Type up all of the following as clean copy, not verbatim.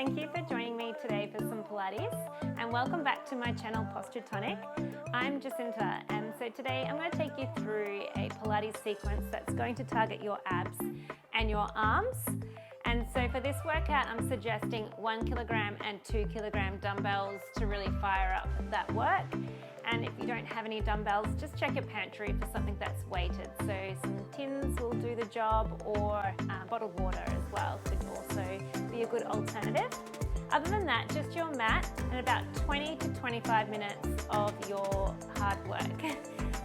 Thank you for joining me today for some Pilates, and welcome back to my channel Posture Tonic. I'm Jacinta, and so today I'm going to take you through a Pilates sequence that's going to target your abs and your arms. And so for this workout, I'm suggesting 1 kilogram and 2 kilogram dumbbells to really fire up that work. And if you don't have any dumbbells, just check your pantry for something that's weighted. So some tins will do the job, or bottled water as well could also be a good alternative. Other than that, just your mat and about 20 to 25 minutes of your hard work.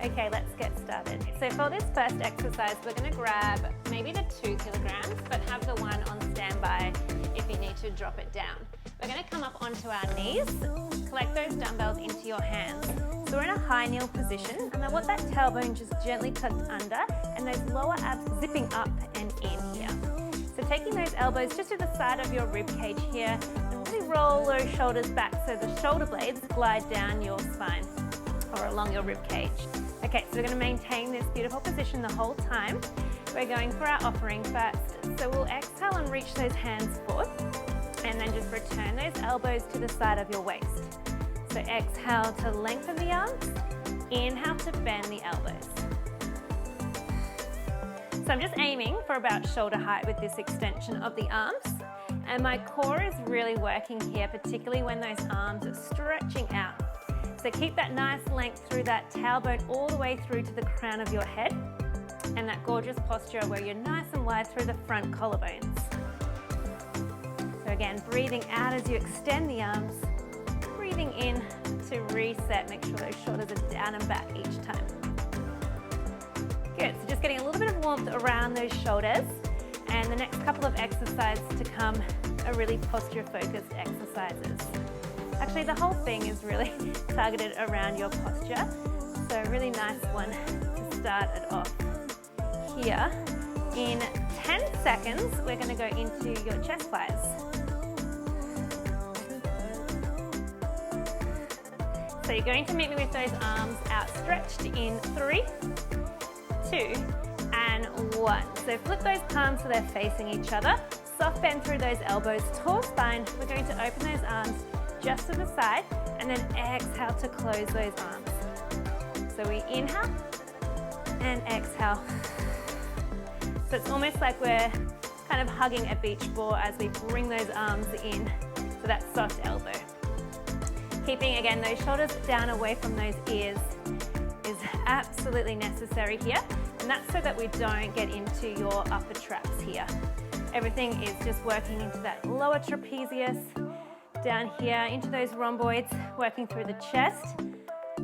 Okay, let's get started. So for this first exercise, we're going to grab maybe the 2 kilograms, but have the one on standby if you need to drop it down. We're going to come up onto our knees, collect those dumbbells into your hands. So we're in a high kneel position, and I want that tailbone just gently tucked under and those lower abs zipping up and in here. So taking those elbows just to the side of your rib cage here, and really roll those shoulders back so the shoulder blades glide down your spine or along your rib cage. Okay, so we're going to maintain this beautiful position the whole time. We're going for our offering first. So we'll exhale and reach those hands forward, and then just return those elbows to the side of your waist. So exhale to lengthen the arms, inhale to bend the elbows. So I'm just aiming for about shoulder height with this extension of the arms, and my core is really working here, particularly when those arms are stretching out. So keep that nice length through that tailbone all the way through to the crown of your head, and that gorgeous posture where you're nice and wide through the front collarbones. So again, breathing out as you extend the arms, breathing in to reset. Make sure those shoulders are down and back each time. Good, so just getting a little bit of warmth around those shoulders, and the next couple of exercises to come are really posture-focused exercises. Actually, the whole thing is really targeted around your posture, so a really nice one to start it off. Here, in 10 seconds, we're going to go into your chest flies. So you're going to meet me with those arms outstretched in 3, 2, and 1. So flip those palms so they're facing each other. Soft bend through those elbows, tall spine. We're going to open those arms just to the side, and then exhale to close those arms. So we inhale and exhale. So it's almost like we're kind of hugging a beach ball as we bring those arms in to that soft elbow. Keeping, again, those shoulders down away from those ears is absolutely necessary here, and that's so that we don't get into your upper traps here. Everything is just working into that lower trapezius, down here into those rhomboids, working through the chest.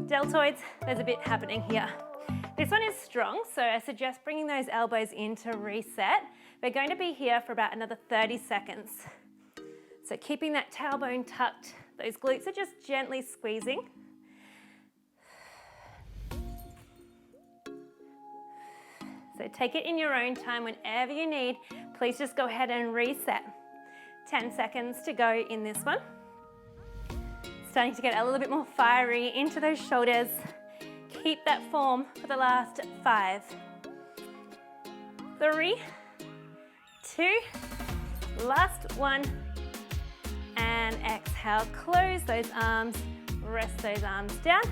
Deltoids, there's a bit happening here. This one is strong, so I suggest bringing those elbows in to reset. We're going to be here for about another 30 seconds. So keeping that tailbone tucked, those glutes are just gently squeezing. So take it in your own time whenever you need. Please just go ahead and reset. 10 seconds to go in this one. Starting to get a little bit more fiery into those shoulders. Keep that form for the last 5, 3, 2, last 1, and exhale. Close those arms, rest those arms down.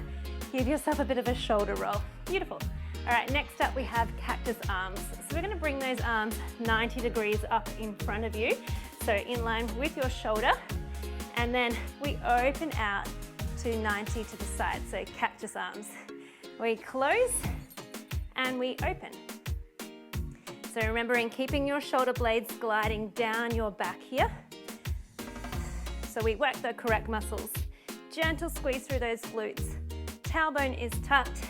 Give yourself a bit of a shoulder roll. Beautiful. All right, next up we have cactus arms. So we're going to bring those arms 90 degrees up in front of you, so in line with your shoulder, and then we open out to 90 to the side, so cactus arms. We close and we open. So remembering keeping your shoulder blades gliding down your back here. So we work the correct muscles. Gentle squeeze through those glutes. Tailbone is tucked.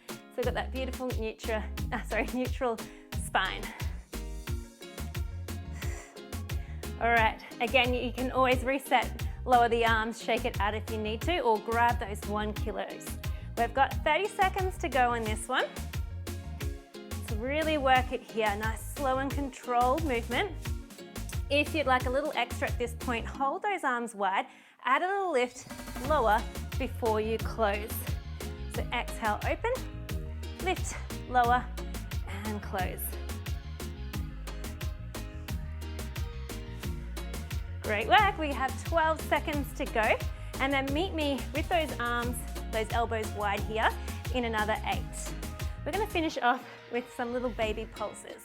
So we've got that beautiful neutral spine. All right, again, you can always reset, lower the arms, shake it out if you need to, or grab those 1 kilos. We've got 30 seconds to go in this one. So really work it here, nice slow and controlled movement. If you'd like a little extra at this point, hold those arms wide, add a little lift, lower before you close. So exhale, open, lift, lower, and close. Great work. We have 12 seconds to go. And then meet me with those arms, those elbows wide here in another 8. We're going to finish off with some little baby pulses.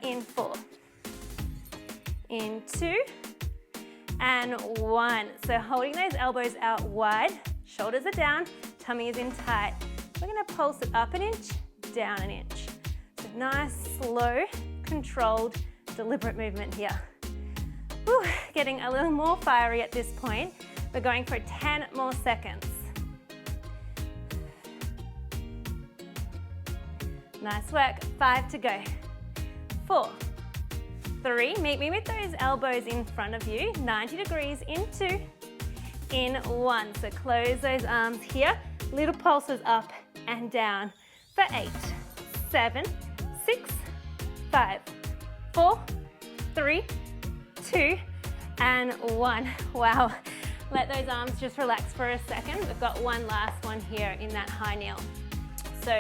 In 4, in 2, and 1. So holding those elbows out wide, shoulders are down, tummy is in tight. We're going to pulse it up an inch, down an inch. So nice, slow, controlled, deliberate movement here. Whew, getting a little more fiery at this point. We're going for 10 more seconds. Nice work. 5 to go. 4, 3, meet me with those elbows in front of you, 90 degrees in 2, in 1. So close those arms here, little pulses up and down for 8, 7, 6, 5, 4, 3, 2, and 1. Wow. Let those arms just relax for a second. We've got one last one here in that high kneel. So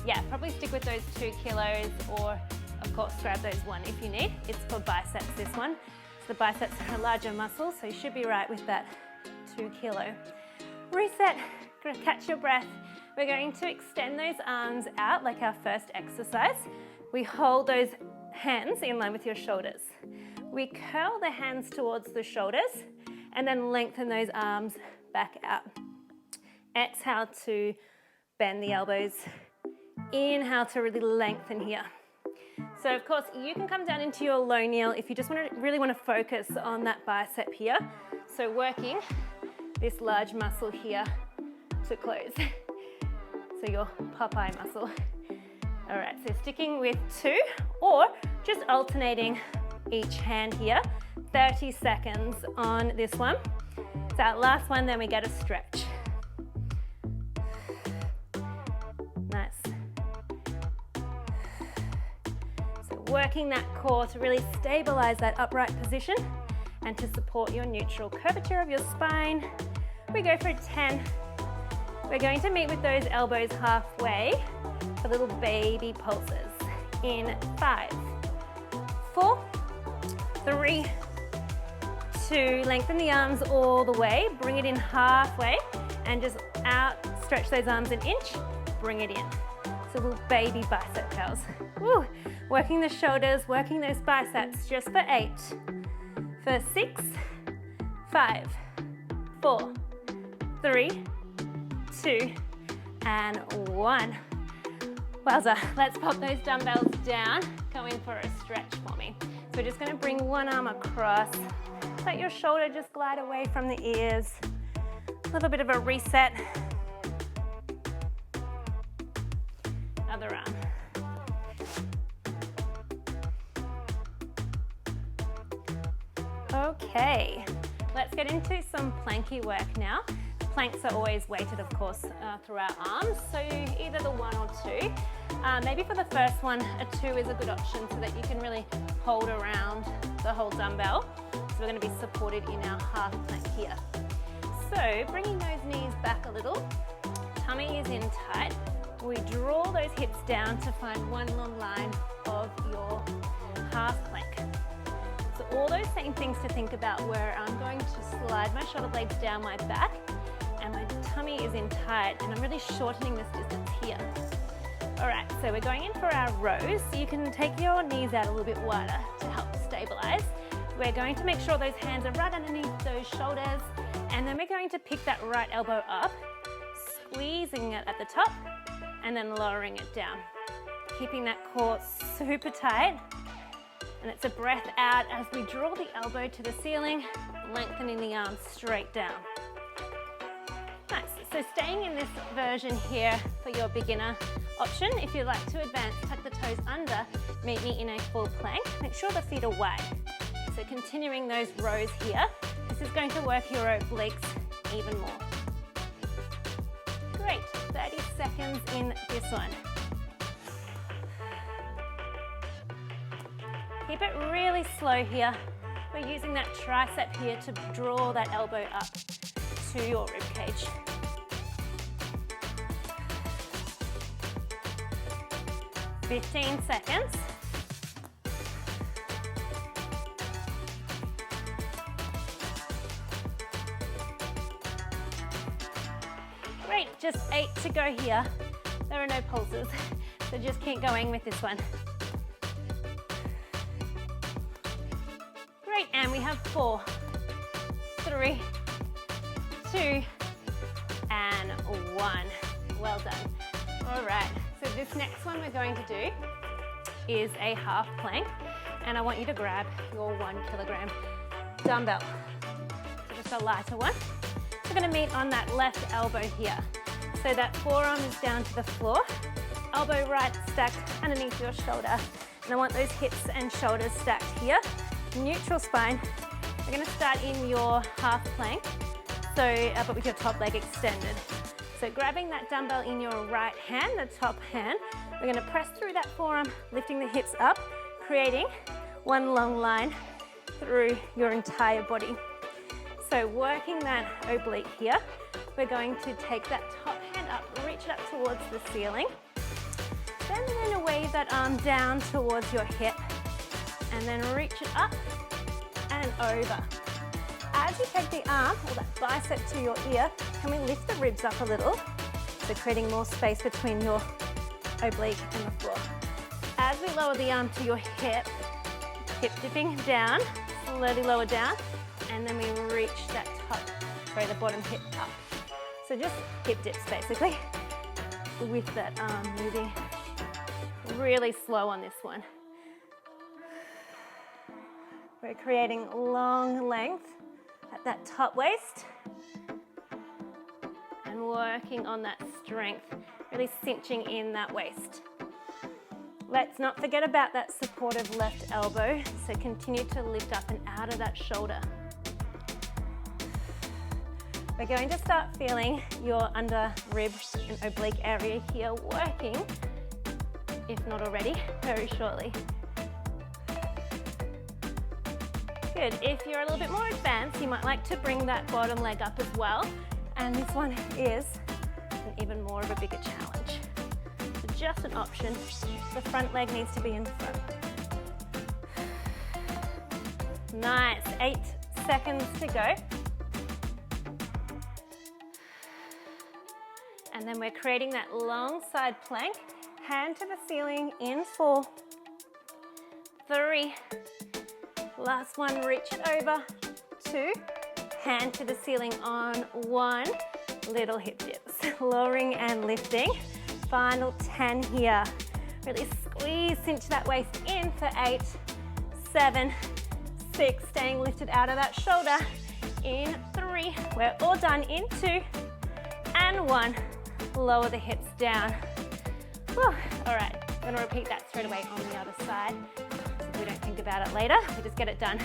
yeah, probably stick with those 2 kilos, or of course grab those 1 if you need. It's for biceps, this one. So the biceps are a larger muscle, so you should be right with that 2 kilo. Reset, catch your breath. We're going to extend those arms out like our first exercise. We hold those hands in line with your shoulders. We curl the hands towards the shoulders and then lengthen those arms back out. Exhale to bend the elbows. Inhale to really lengthen here. So of course you can come down into your low kneel if you just really want to focus on that bicep here. So working this large muscle here to close. So your Popeye muscle. All right, so sticking with 2 or just alternating each hand here. 30 seconds on this one. So our last one, then we get a stretch. Nice. So working that core to really stabilize that upright position and to support your neutral curvature of your spine. We go for 10. We're going to meet with those elbows halfway for little baby pulses. In 5, 4, 3, 2, lengthen the arms all the way, bring it in halfway, and just out, stretch those arms an inch, bring it in. So little baby bicep curls. Woo. Working the shoulders, working those biceps, just for 8, for 6, 5, 4, 3, 2, and 1. Wowza, let's pop those dumbbells down, go in for a stretch for me. So we're just gonna bring one arm across, let your shoulder just glide away from the ears. A little bit of a reset. Other arm. Okay, let's get into some planky work now. Planks are always weighted, of course, through our arms, so either the 1 or 2. Maybe for the first one, a 2 is a good option so that you can really hold around the whole dumbbell. So we're going to be supported in our half plank here. So bringing those knees back a little, tummy is in tight. We draw those hips down to find one long line of your half plank. So all those same things to think about, where I'm going to slide my shoulder blades down my back and my tummy is in tight, and I'm really shortening this distance here. All right, so we're going in for our rows. So you can take your knees out a little bit wider to help stabilize. We're going to make sure those hands are right underneath those shoulders, and then we're going to pick that right elbow up, squeezing it at the top, and then lowering it down. Keeping that core super tight, and it's a breath out as we draw the elbow to the ceiling, lengthening the arms straight down. Nice, so staying in this version here for your beginner option. If you'd like to advance, tuck the toes under, meet me in a full plank. Make sure the feet are wide. So continuing those rows here, this is going to work your obliques even more. Great, 30 seconds in this one. Keep it really slow here. We're using that tricep here to draw that elbow up to your rib cage. $15 seconds. Just 8 to go here. There are no pulses, so just keep going with this one. Great, and we have 4, 3, 2, and 1. Well done. All right, so this next one we're going to do is a half plank, and I want you to grab your 1 kilogram dumbbell. So just a lighter one. We're gonna meet on that left elbow here. So that forearm is down to the floor, elbow right stacked underneath your shoulder. And I want those hips and shoulders stacked here. Neutral spine. We're gonna start in your half plank, but with your top leg extended. So grabbing that dumbbell in your right hand, the top hand, we're gonna press through that forearm, lifting the hips up, creating one long line through your entire body. So working that oblique here, we're going to take that top hand up, reach it up towards the ceiling. Then we're going to wave that arm down towards your hip and then reach it up and over. As you take the arm or that bicep to your ear, can we lift the ribs up a little? So creating more space between your oblique and the floor. As we lower the arm to your hip dipping down, slowly lower down, and then we reach that the bottom hip up. So just hip dips basically, with that arm moving really slow on this one. We're creating long length at that top waist and working on that strength, really cinching in that waist. Let's not forget about that supportive left elbow, so continue to lift up and out of that shoulder. We're going to start feeling your under rib and oblique area here working, if not already, very shortly. Good. If you're a little bit more advanced, you might like to bring that bottom leg up as well. And this one is an even more of a bigger challenge. So just an option. The front leg needs to be in front. Nice. 8 seconds to go. And then we're creating that long side plank. Hand to the ceiling in 4, 3, last one, reach it over, 2, hand to the ceiling on 1, little hip dips, lowering and lifting. Final 10 here. Really squeeze, cinch that waist in for 8, 7, 6, staying lifted out of that shoulder, in 3, we're all done, in 2, and 1. Lower the hips down. Whew. All right, I'm gonna repeat that straight away on the other side. So we don't think about it later, we just get it done.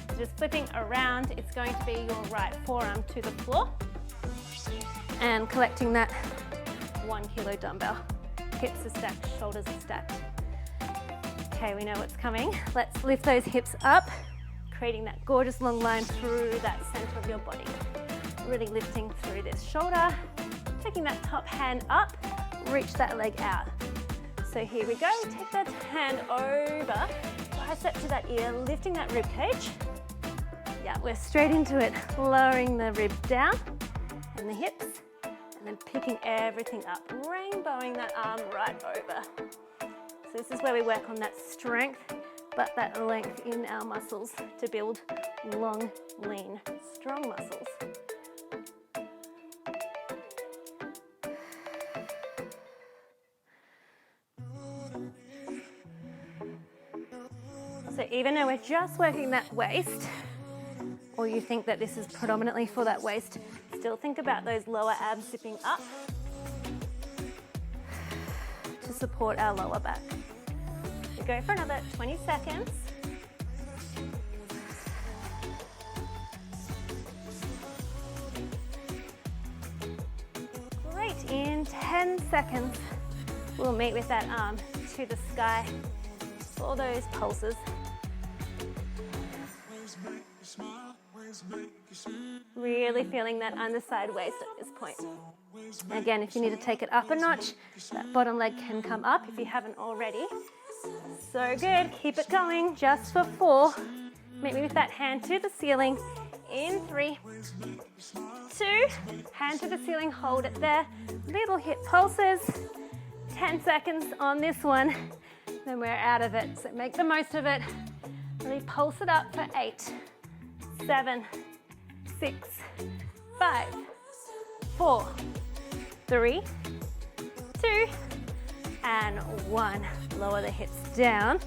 So just flipping around, it's going to be your right forearm to the floor and collecting that 1 kilo dumbbell. Hips are stacked, shoulders are stacked. Okay, we know what's coming. Let's lift those hips up, creating that gorgeous long line through that center of your body. Really lifting through this shoulder. Taking that top hand up, reach that leg out. So here we go, take that hand over, bicep to that ear, lifting that rib cage. Yeah, we're straight into it, lowering the rib down and the hips, and then picking everything up, rainbowing that arm right over. So this is where we work on that strength, but that length in our muscles to build long, lean, strong muscles. So even though we're just working that waist, or you think that this is predominantly for that waist, still think about those lower abs zipping up to support our lower back. We go for another 20 seconds. Great, in 10 seconds, we'll meet with that arm to the sky for those pulses. Really feeling that underside waist at this point. Again, if you need to take it up a notch, that bottom leg can come up if you haven't already. So good, keep it going, just for 4. Meet me with that hand to the ceiling In 3, 2, hand to the ceiling, hold it there. Little hip pulses. 10 seconds on this one, then we're out of it. So make the most of it. Really pulse it up for 8, 7, 6, 5, 4, 3, 2, and 1. Lower the hips down.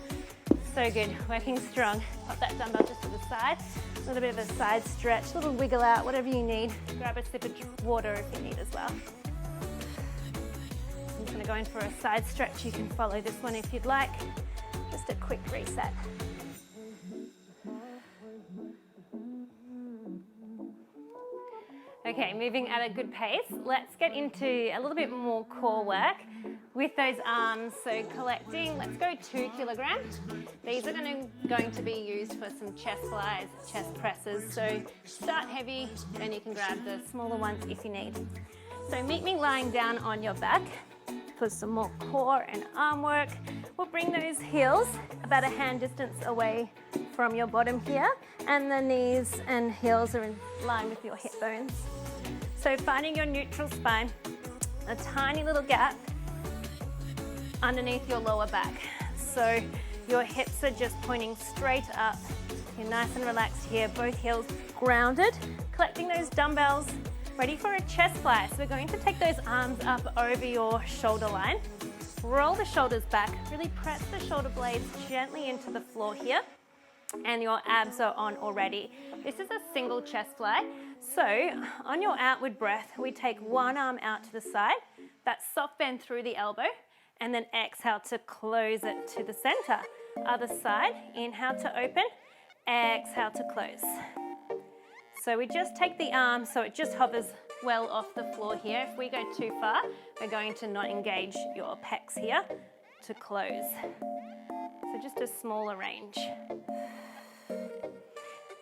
So good, working strong. Pop that dumbbell just to the side. A little bit of a side stretch, a little wiggle out, whatever you need. Grab a sip of water if you need as well. I'm just going to go in for a side stretch. You can follow this one if you'd like. Just a quick reset. Okay, moving at a good pace. Let's get into a little bit more core work with those arms. So collecting, let's go 2 kilograms. These are going to be used for some chest flies, chest presses. So start heavy, then you can grab the smaller ones if you need. So meet me lying down on your back for some more core and arm work. We'll bring those heels about a hand distance away from your bottom here, and the knees and heels are in line with your hip bones. So finding your neutral spine, a tiny little gap underneath your lower back. So your hips are just pointing straight up. You're nice and relaxed here, both heels grounded. Collecting those dumbbells, ready for a chest fly. So we're going to take those arms up over your shoulder line. Roll the shoulders back, really press the shoulder blades gently into the floor here. And your abs are on already. This is a single chest fly. So on your outward breath, we take one arm out to the side. That soft bend through the elbow. And then exhale to close it to the center. Other side, inhale to open, exhale to close. So we just take the arm so it just hovers well off the floor here. If we go too far, we're going to not engage your pecs here to close. So just a smaller range.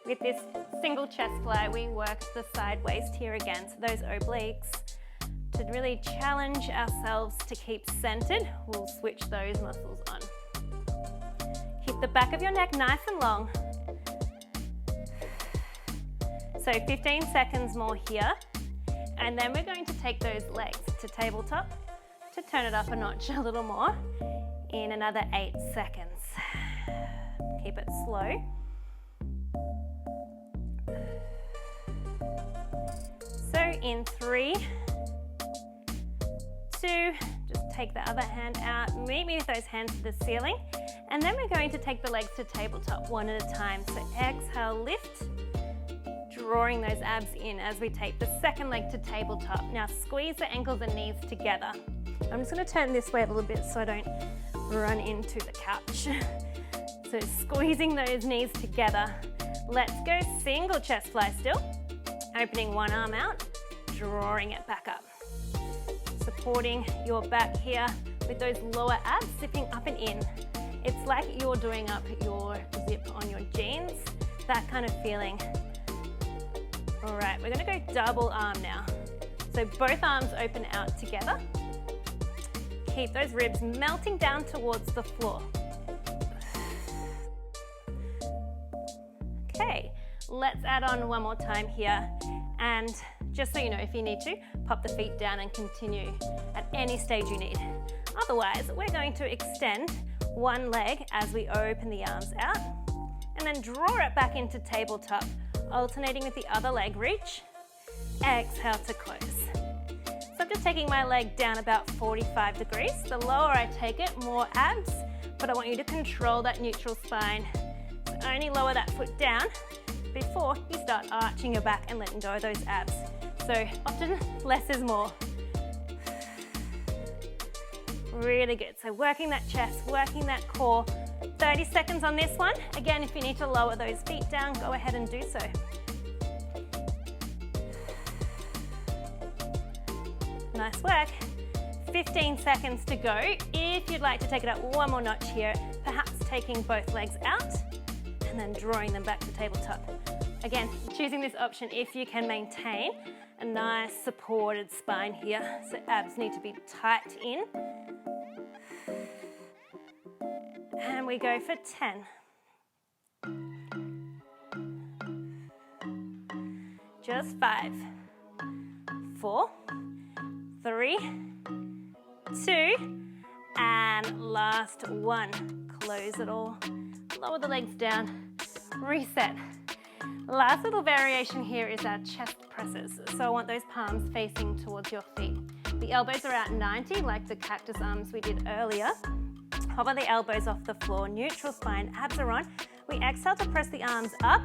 With this single chest fly, we work the side waist here again. So those obliques, to really challenge ourselves to keep centered, we'll switch those muscles on. Keep the back of your neck nice and long. So 15 seconds more here. And then we're going to take those legs to tabletop to turn it up a notch a little more in another 8 seconds. Keep it slow. So in 3, 2, just take the other hand out, meet me with those hands to the ceiling, and then we're going to take the legs to tabletop one at a time. So exhale, lift, drawing those abs in as we take the second leg to tabletop. Now squeeze the ankles and knees together. I'm just going to turn this way a little bit so I don't run into the couch. So squeezing those knees together. Let's go single chest fly still. Opening one arm out, drawing it back up. Supporting your back here with those lower abs zipping up and in. It's like you're doing up your zip on your jeans, that kind of feeling. All right, we're gonna go double arm now. So both arms open out together. Keep those ribs melting down towards the floor. Okay, let's add on one more time here. And just so you know, if you need to, pop the feet down and continue at any stage you need. Otherwise, we're going to extend one leg as we open the arms out and then draw it back into tabletop, alternating with the other leg reach. Exhale to close. So I'm just taking my leg down about 45 degrees. The lower I take it, more abs, but I want you to control that neutral spine. So only lower that foot down before you start arching your back and letting go of those abs. So often less is more. Really good. So working that chest, working that core. 30 seconds on this one. Again, if you need to lower those feet down, go ahead and do so. Nice work. 15 seconds to go. If you'd like to take it up one more notch here, perhaps taking both legs out and then drawing them back to tabletop. Again, choosing this option if you can maintain a nice supported spine here. So abs need to be tight in. And we go for 10. Just 5, 4, 3, 2, and last 1. Close it all. Lower the legs down. Reset. Last little variation here is our chest presses. So I want those palms facing towards your feet. The elbows are at 90, like the cactus arms we did earlier. Hover the elbows off the floor, neutral spine, abs are on. We exhale to press the arms up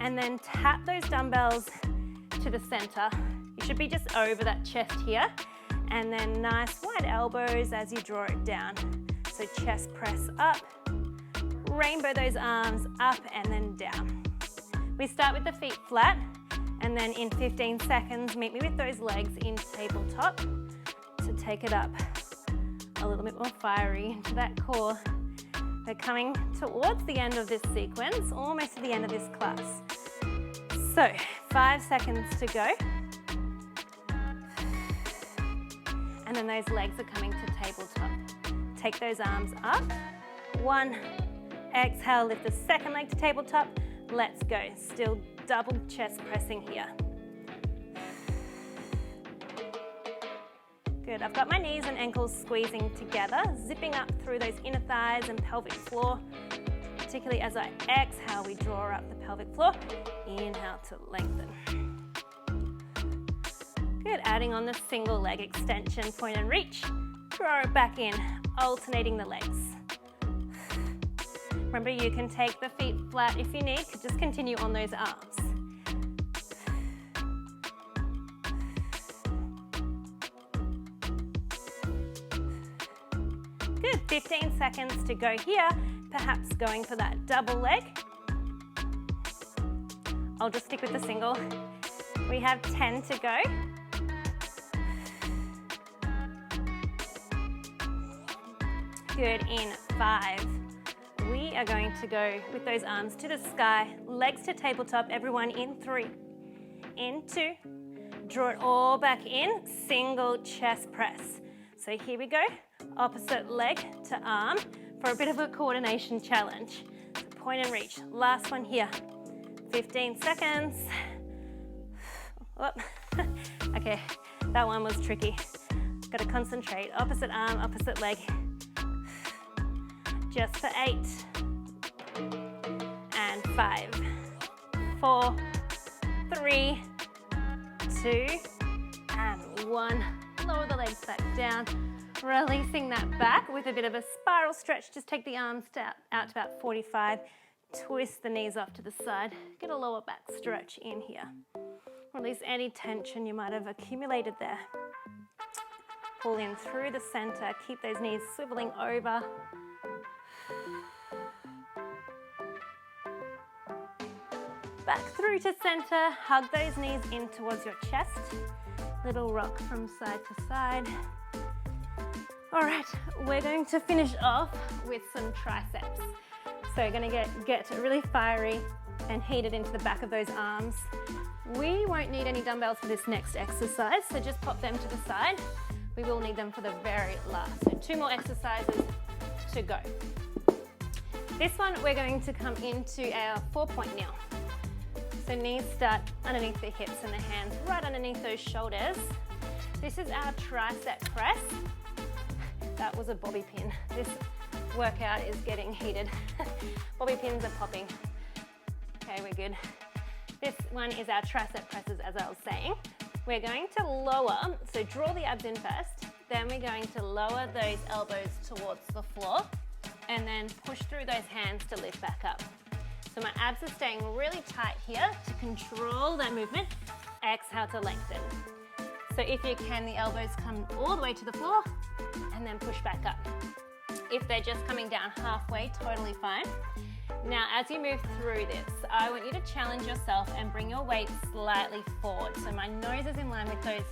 and then tap those dumbbells to the center. You should be just over that chest here. And then nice wide elbows as you draw it down. So chest press up, rainbow those arms up and then down. We start with the feet flat, and then in 15 seconds, meet me with those legs in tabletop to take it up a little bit more fiery into that core. We're coming towards the end of this sequence, almost to the end of this class. So 5 seconds to go. And then those legs are coming to tabletop. Take those arms up. 1, exhale, lift the second leg to tabletop. Let's go. Still double chest pressing here. Good. I've got my knees and ankles squeezing together, zipping up through those inner thighs and pelvic floor. Particularly as I exhale, we draw up the pelvic floor. Inhale to lengthen. Good. Adding on the single leg extension, point and reach. Draw it back in, alternating the legs. Remember, you can take the feet flat if you need. Just continue on those arms. Good, 15 seconds to go here. Perhaps going for that double leg. I'll just stick with the single. We have 10 to go. Good, in 5. We are going to go with those arms to the sky, legs to tabletop, everyone in 3, in 2, draw it all back in, single chest press. So here we go, opposite leg to arm for a bit of a coordination challenge. So point and reach, last one here, 15 seconds. Oh. Okay, that one was tricky. Got to concentrate, opposite arm, opposite leg. Just for 8, and 5, 4, 3, 2, and 1. Lower the legs back down, releasing that back with a bit of a spiral stretch. Just take the arms out to about 45, twist the knees off to the side, get a lower back stretch in here. Release any tension you might have accumulated there. Pull in through the center, keep those knees swiveling over. Back through to center, hug those knees in towards your chest. Little rock from side to side. All right, we're going to finish off with some triceps. So we're gonna get really fiery and heated into the back of those arms. We won't need any dumbbells for this next exercise, so just pop them to the side. We will need them for the very last. So 2 more exercises to go. This one, we're going to come into our 4-point kneel. So knees start underneath the hips and the hands right underneath those shoulders. This is our tricep press. That was a bobby pin. This workout is getting heated. Bobby pins are popping. Okay, we're good. This one is our tricep presses, as I was saying. We're going to lower, so draw the abs in first, then we're going to lower those elbows towards the floor and then push through those hands to lift back up. So my abs are staying really tight here to control that movement. Exhale to lengthen. So if you can, the elbows come all the way to the floor and then push back up. If they're just coming down halfway, totally fine. Now, as you move through this, I want you to challenge yourself and bring your weight slightly forward. So my nose is in line with those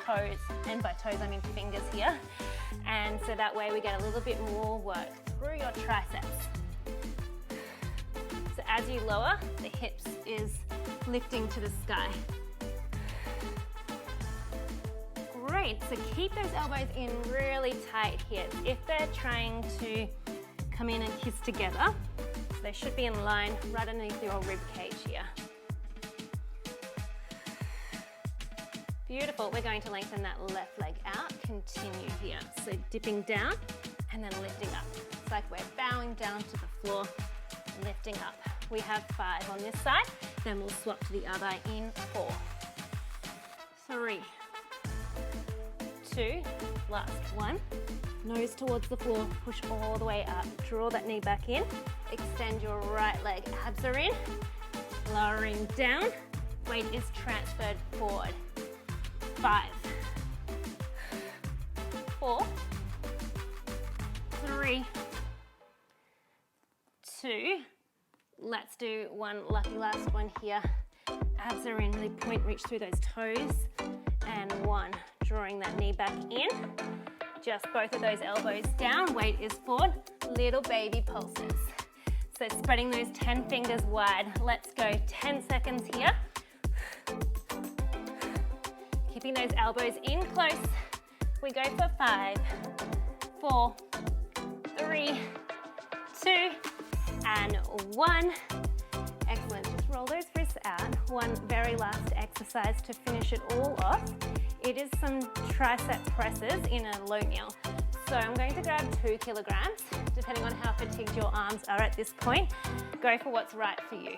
toes, and by toes I mean fingers here. And so that way we get a little bit more work through your triceps. So as you lower, the hips is lifting to the sky. Great, so keep those elbows in really tight here. If they're trying to come in and kiss together, they should be in line right underneath your rib cage here. Beautiful. We're going to lengthen that left leg out. Continue here. So dipping down and then lifting up. It's like we're bowing down to the floor, lifting up. We have 5 on this side. Then we'll swap to the other in 4, 3, 2, last 1. Nose towards the floor, push all the way up. Draw that knee back in. Extend your right leg, abs are in. Lowering down, weight is transferred forward. 5, 4, 3, 2. Let's do one lucky last one here. Abs are in, really point, reach through those toes. And 1, drawing that knee back in. Just both of those elbows down, weight is forward, little baby pulses. So spreading those 10 fingers wide. Let's go 10 seconds here. Keeping those elbows in close. We go for 5, 4, 3, 2, and 1. Excellent, just roll those wrists out. One very last exercise to finish it all off. It is some tricep presses in a low kneel. So I'm going to grab 2 kilograms, depending on how fatigued your arms are at this point. Go for what's right for you.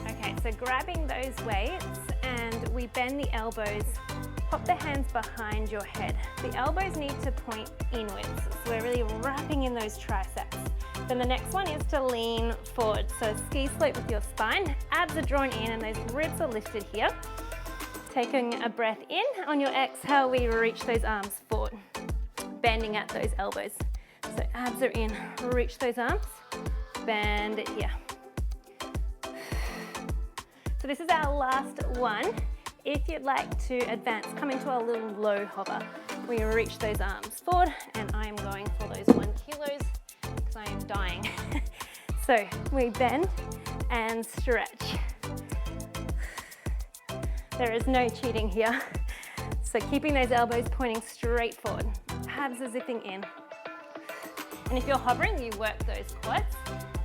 Okay, so grabbing those weights, and we bend the elbows, pop the hands behind your head. The elbows need to point inwards, so we're really wrapping in those triceps. Then the next one is to lean forward. So ski slope with your spine, abs are drawn in and those ribs are lifted here. Taking a breath in, on your exhale, we reach those arms forward, bending at those elbows. So abs are in, reach those arms, bend it here. So this is our last one. If you'd like to advance, come into a little low hover. We reach those arms forward, and I am going for those 1 kilos because I am dying. So we bend and stretch. There is no cheating here. So keeping those elbows pointing straight forward. Abs are zipping in. And if you're hovering, you work those quads.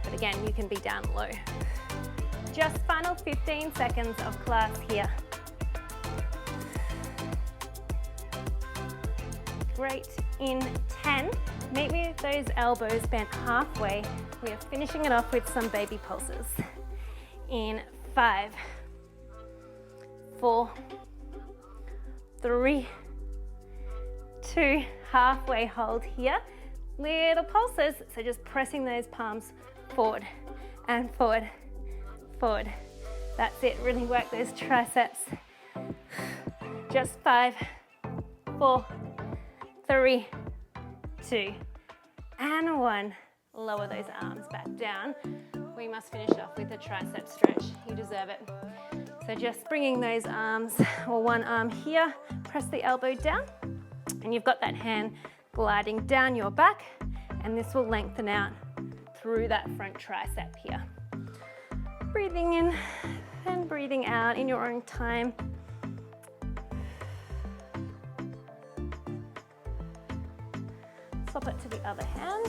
But again, you can be down low. Just final 15 seconds of class here. Great. In 10, meet me with those elbows bent halfway. We are finishing it off with some baby pulses. In 5, 4, 3, 2, halfway hold here. Little pulses, so just pressing those palms forward and forward, forward. That's it, really work those triceps. Just 5, 4, 3, 2, and 1. Lower those arms back down. We must finish off with a tricep stretch. You deserve it. So just bringing those arms, or one arm here, press the elbow down, and you've got that hand gliding down your back, and this will lengthen out through that front tricep here. Breathing in and breathing out in your own time. Swap it to the other hand,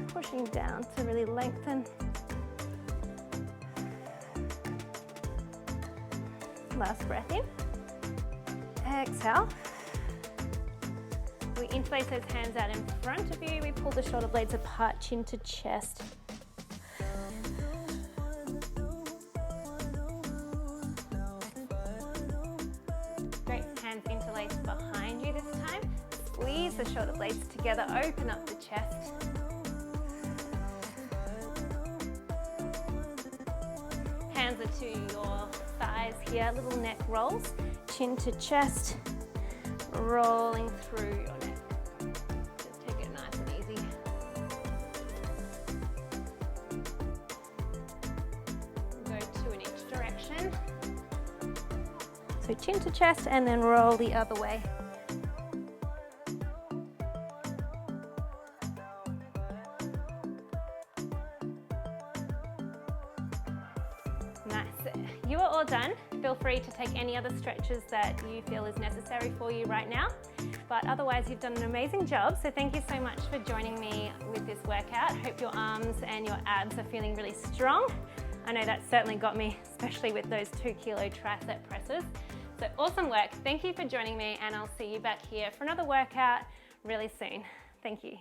pushing down to really lengthen. Last breath in. Exhale. We interlace those hands out in front of you. We pull the shoulder blades apart, chin to chest. Great, hands interlaced behind you this time. Squeeze the shoulder blades together, open up the chest. Hands are to your thighs here, little neck rolls, chin to chest, rolling through your neck. Just take it nice and easy. Go 2 in each direction. So chin to chest and then roll the other way. Nice. You are all done. Feel free to take any other stretches that you feel is necessary for you right now. But otherwise, you've done an amazing job. So thank you so much for joining me with this workout. Hope your arms and your abs are feeling really strong. I know that certainly got me, especially with those 2 kilo tricep presses. So awesome work. Thank you for joining me, and I'll see you back here for another workout really soon. Thank you.